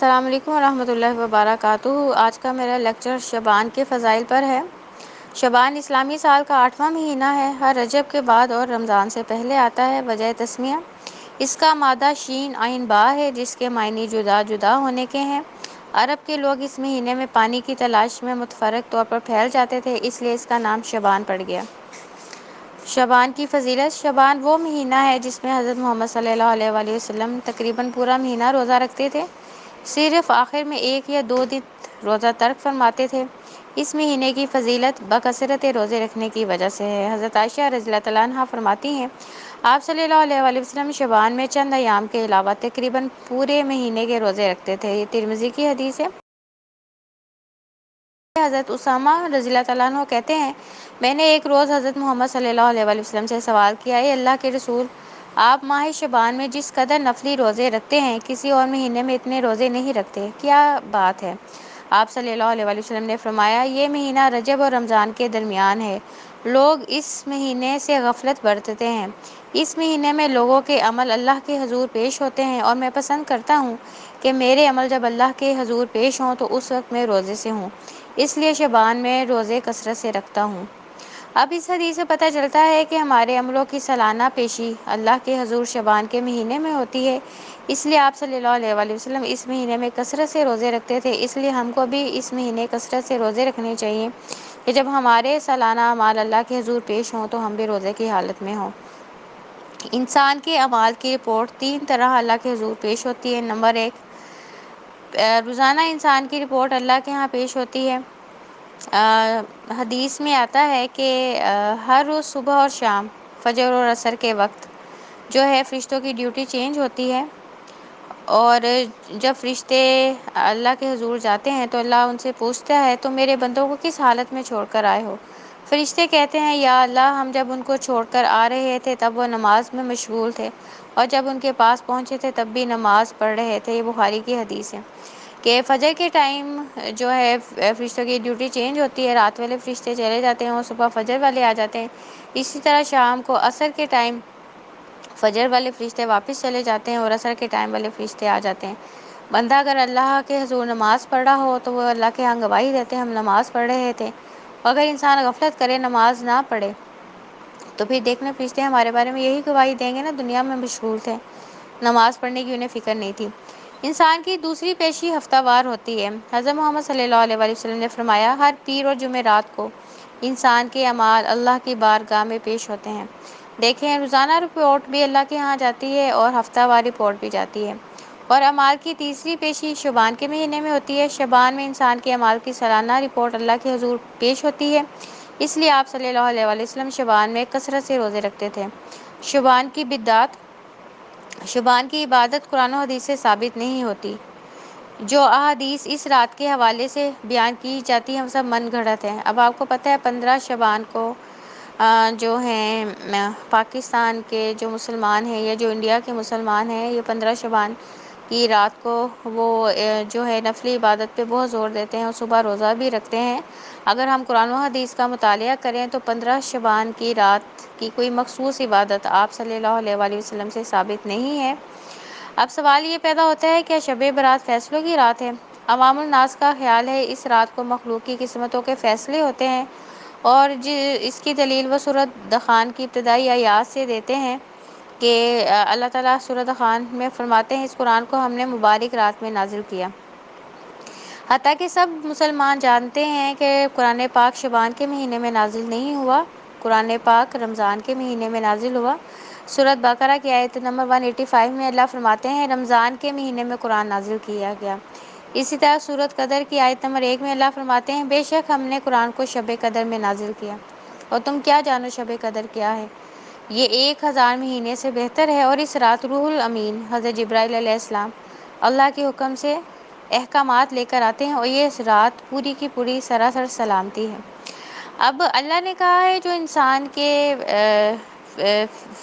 السلام علیکم ورحمۃ اللہ وبرکاتہ۔ آج کا میرا لیکچر شعبان کے فضائل پر ہے۔ شعبان اسلامی سال کا 8واں مہینہ ہے۔ ہر رجب کے بعد اور رمضان سے پہلے آتا ہے۔ وجہ تسمیہ اس کا مادہ شین عین با ہے، جس کے معنی جدا جدا ہونے کے ہیں۔ عرب کے لوگ اس مہینے میں پانی کی تلاش میں متفرق طور پر پھیل جاتے تھے، اس لیے اس کا نام شعبان پڑ گیا۔ شعبان کی فضیلت۔ شعبان وہ مہینہ ہے جس میں حضرت محمد صلی اللہ علیہ وآلہ وسلم تقریباً پورا مہینہ روزہ رکھتے تھے، صرف آخر میں 1 یا 2 دن روزہ ترک فرماتے تھے۔ اس مہینے کی فضیلت بکثرت روزے رکھنے کی وجہ سے ہے۔ حضرت عائشہ رضی اللہ تعالیٰ عنہا فرماتی ہیں، آپ صلی اللہ علیہ وآلہ وسلم شعبان میں چند ایام کے علاوہ تقریباً پورے مہینے کے روزے رکھتے تھے۔ یہ ترمذی کی حدیث ہے۔ حضرت اسامہ رضی اللہ تعالیٰ عنہ کہتے ہیں، میں نے ایک روز حضرت محمد صلی اللہ علیہ وآلہ وسلم سے سوال کیا، اے اللہ کے رسول، آپ ماہ شعبان میں جس قدر نفلی روزے رکھتے ہیں، کسی اور مہینے میں اتنے روزے نہیں رکھتے، کیا بات ہے؟ آپ صلی اللہ علیہ وآلہ وسلم نے فرمایا، یہ مہینہ رجب اور رمضان کے درمیان ہے، لوگ اس مہینے سے غفلت برتتے ہیں۔ اس مہینے میں لوگوں کے عمل اللہ کے حضور پیش ہوتے ہیں، اور میں پسند کرتا ہوں کہ میرے عمل جب اللہ کے حضور پیش ہوں تو اس وقت میں روزے سے ہوں، اس لیے شعبان میں روزے کثرت سے رکھتا ہوں۔ اب اس حدیث سے پتہ چلتا ہے کہ ہمارے عملوں کی سالانہ پیشی اللہ کے حضور شعبان کے مہینے میں ہوتی ہے، اس لیے آپ صلی اللہ علیہ وآلہ وسلم اس مہینے میں کثرت سے روزے رکھتے تھے، اس لیے ہم کو بھی اس مہینے کثرت سے روزے رکھنے چاہیے کہ جب ہمارے سالانہ اعمال اللہ کے حضور پیش ہوں تو ہم بھی روزے کی حالت میں ہوں۔ انسان کے اعمال کی رپورٹ 3 طرح اللہ کے حضور پیش ہوتی ہے۔ نمبر 1، روزانہ انسان کی رپورٹ اللہ کے ہاں پیش ہوتی ہے۔ حدیث میں آتا ہے کہ ہر روز صبح اور شام، فجر اور عصر کے وقت جو ہے فرشتوں کی ڈیوٹی چینج ہوتی ہے، اور جب فرشتے اللہ کے حضور جاتے ہیں تو اللہ ان سے پوچھتا ہے، تم میرے بندوں کو کس حالت میں چھوڑ کر آئے ہو؟ فرشتے کہتے ہیں، یا اللہ، ہم جب ان کو چھوڑ کر آ رہے تھے تب وہ نماز میں مشغول تھے، اور جب ان کے پاس پہنچے تھے تب بھی نماز پڑھ رہے تھے۔ یہ بخاری کی حدیث ہے کہ فجر کے ٹائم جو ہے فرشتوں کی ڈیوٹی چینج ہوتی ہے، رات والے فرشتے چلے جاتے ہیں اور صبح فجر والے آ جاتے ہیں۔ اسی طرح شام کو عصر کے ٹائم فجر والے فرشتے واپس چلے جاتے ہیں اور عصر کے ٹائم والے فرشتے آ جاتے ہیں۔ بندہ اگر اللہ کے حضور نماز پڑھ رہا ہو تو وہ اللہ کے ہاں گواہی دیتے ہیں، ہم نماز پڑھ رہے تھے۔ اگر انسان غفلت کرے، نماز نہ پڑھے، تو پھر دیکھنا فرشتے ہمارے بارے میں یہی گواہی دیں گے نا، دنیا میں مشغول تھے، نماز پڑھنے کی انہیں فکر نہیں تھی۔ انسان کی دوسری پیشی ہفتہ وار ہوتی ہے۔ حضرت محمد صلی اللہ علیہ وآلہ وسلم نے فرمایا، ہر پیر اور جمعرات کو انسان کے اعمال اللہ کی بارگاہ میں پیش ہوتے ہیں۔ دیکھیں، روزانہ رپورٹ بھی اللہ کے ہاں جاتی ہے اور ہفتہ وار رپورٹ بھی جاتی ہے۔ اور اعمال کی تیسری پیشی شعبان کے مہینے میں ہوتی ہے۔ شعبان میں انسان کے اعمال کی سالانہ رپورٹ اللہ کے حضور پیش ہوتی ہے، اس لیے آپ صلی اللہ علیہ وآلہ وسلم شعبان میں کثرت سے روزے رکھتے تھے۔ شعبان کی بدعات۔ شعبان کی عبادت قرآن و حدیث سے ثابت نہیں ہوتی۔ جو احادیث اس رات کے حوالے سے بیان کی جاتی ہیں وہ سب من گھڑت ہیں۔ اب آپ کو پتہ ہے 15 شعبان کو جو ہیں پاکستان کے جو مسلمان ہیں یا جو انڈیا کے مسلمان ہیں، یہ 15 شعبان کی رات کو وہ جو ہے نفلی عبادت پہ بہت زور دیتے ہیں اور صبح روزہ بھی رکھتے ہیں۔ اگر ہم قرآن و حدیث کا مطالعہ کریں تو 15 شعبان کی رات کی کوئی مخصوص عبادت آپ صلی اللہ علیہ وآلہ وسلم سے ثابت نہیں ہے۔ اب سوال یہ پیدا ہوتا ہے، کیا شب برات فیصلوں کی رات ہے؟ عوام الناس کا خیال ہے اس رات کو مخلوق کی قسمتوں کے فیصلے ہوتے ہیں، اور اس کی دلیل وہ سورۃ دخان کی ابتدائی آیات سے دیتے ہیں کہ اللہ تعالیٰ سورۃ دخان میں فرماتے ہیں، اس قرآن کو ہم نے مبارک رات میں نازل کیا۔ حتیٰ کہ سب مسلمان جانتے ہیں کہ قرآن پاک شعبان کے مہینے میں نازل نہیں ہوا، قرآن پاک رمضان کے مہینے میں نازل ہوا۔ سورۃ بقرہ کی آیت نمبر 185 میں اللہ فرماتے ہیں، رمضان کے مہینے میں قرآن نازل کیا گیا۔ اسی طرح سورۃ قدر کی آیت نمبر 1 میں اللہ فرماتے ہیں، بے شک ہم نے قرآن کو شب قدر میں نازل کیا، اور تم کیا جانو شب قدر کیا ہے؟ یہ 1000 مہینے سے بہتر ہے، اور اس رات روح الامین حضرت جبرائیل علیہ السلام اللہ کے حکم سے احکامات لے کر آتے ہیں، اور یہ رات پوری کی پوری سراسر سلامتی ہے۔ اب اللہ نے کہا ہے جو انسان کے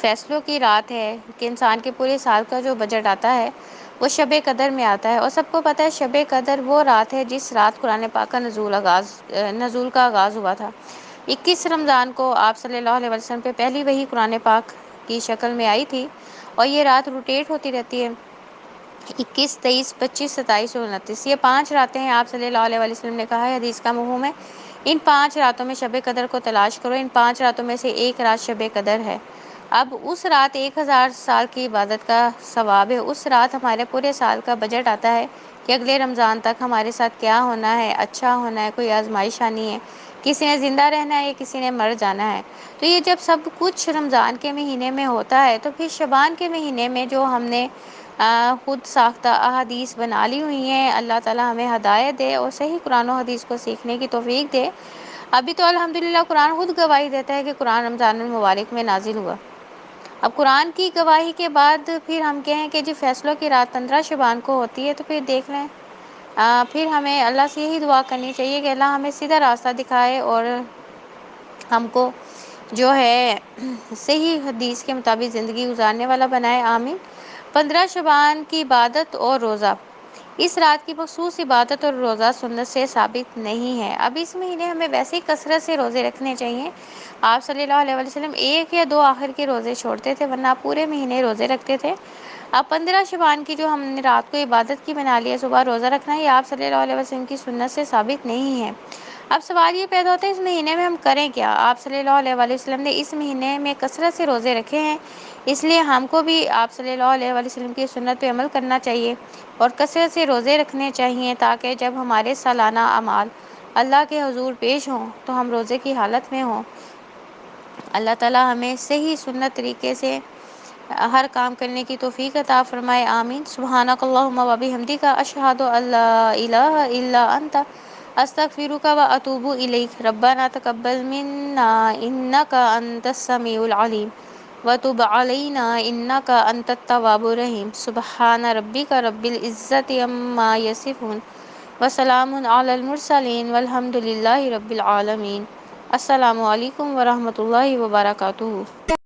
فیصلوں کی رات ہے، کہ انسان کے پورے سال کا جو بجٹ آتا ہے وہ شب قدر میں آتا ہے، اور سب کو پتہ ہے شب قدر وہ رات ہے جس رات قرآن پاک کا نزول کا آغاز ہوا تھا۔ 21 رمضان کو آپ صلی اللہ علیہ وسلم پہ پہلی وحی قرآن پاک کی شکل میں آئی تھی، اور یہ رات روٹیٹ ہوتی رہتی ہے۔ 21، 23، 25، 27 اور 29، یہ 5 راتیں ہیں۔ آپ صلی اللہ علیہ وآلہ وسلم نے کہا ہے حدیث کا مفہوم ہے، ان 5 راتوں میں شب قدر کو تلاش کرو، ان 5 راتوں میں سے ایک رات شب قدر ہے۔ اب اس رات 1000 سال کی عبادت کا ثواب ہے، اس رات ہمارے پورے سال کا بجٹ آتا ہے کہ اگلے رمضان تک ہمارے ساتھ کیا ہونا ہے، اچھا ہونا ہے، کوئی آزمائش آنی ہے، کسی نے زندہ رہنا ہے یا کسی نے مر جانا ہے۔ تو یہ جب سب کچھ رمضان کے مہینے میں ہوتا ہے تو پھر شعبان کے مہینے میں جو ہم نے خود ساختہ احادیث بنا لی ہوئی ہیں، اللہ تعالی ہمیں ہدایت دے اور صحیح قرآن و حدیث کو سیکھنے کی توفیق دے۔ ابھی تو الحمدللہ قرآن خود گواہی دیتا ہے کہ قرآن رمضان المبارک میں نازل ہوا۔ اب قرآن کی گواہی کے بعد پھر ہم کہیں کہ جی فیصلوں کی رات 15 شعبان کو ہوتی ہے، تو پھر دیکھ لیں، پھر ہمیں اللہ سے یہی دعا کرنی چاہیے کہ اللہ ہمیں سیدھا راستہ دکھائے اور ہم کو جو ہے صحیح حدیث کے مطابق زندگی گزارنے والا بنائے، آمین۔ 15 شعبان کی عبادت اور روزہ، اس رات کی مخصوص عبادت اور روزہ سنت سے ثابت نہیں ہے۔ اب اس مہینے ہمیں ویسے ہی کثرت سے روزے رکھنے چاہیے۔ آپ صلی اللہ علیہ وسلم 1 یا 2 آخر کے روزے چھوڑتے تھے، ورنہ آپ پورے مہینے روزے رکھتے تھے۔ اب 15 شعبان کی جو ہم نے رات کو عبادت کی بنا لی ہے، صبح روزہ رکھنا، یہ آپ صلی اللہ علیہ وسلم کی سنت سے ثابت نہیں ہے۔ اب سوال یہ پیدا ہوتا ہے اس مہینے میں ہم کریں کیا؟ آپ صلی اللہ علیہ وسلم نے اس مہینے میں کثرت سے روزے رکھے ہیں، اس لیے ہم کو بھی آپ صلی اللہ علیہ وسلم کی سنت پہ عمل کرنا چاہیے اور کثرت سے روزے رکھنے چاہیے، تاکہ جب ہمارے سالانہ اعمال اللہ کے حضور پیش ہوں تو ہم روزے کی حالت میں ہوں۔ اللہ تعالی ہمیں صحیح سنت طریقے سے ہر کام کرنے کی توفیق عطا فرمائے، آمین۔ سبحانک اللہم و بحمدک، اشہد ان لا الہ الا انت، استغفرک و اتوب الیک۔ ربنا تقبل منا انک انت السمیع العلیم وتب علینا انک انت التواب الرحیم۔ سبحان ربک رب العزت عما یصفون وسلام علی المرسلین والحمد للہ رب العالمین۔ السلام علیکم ورحمۃ اللہ وبرکاتہ۔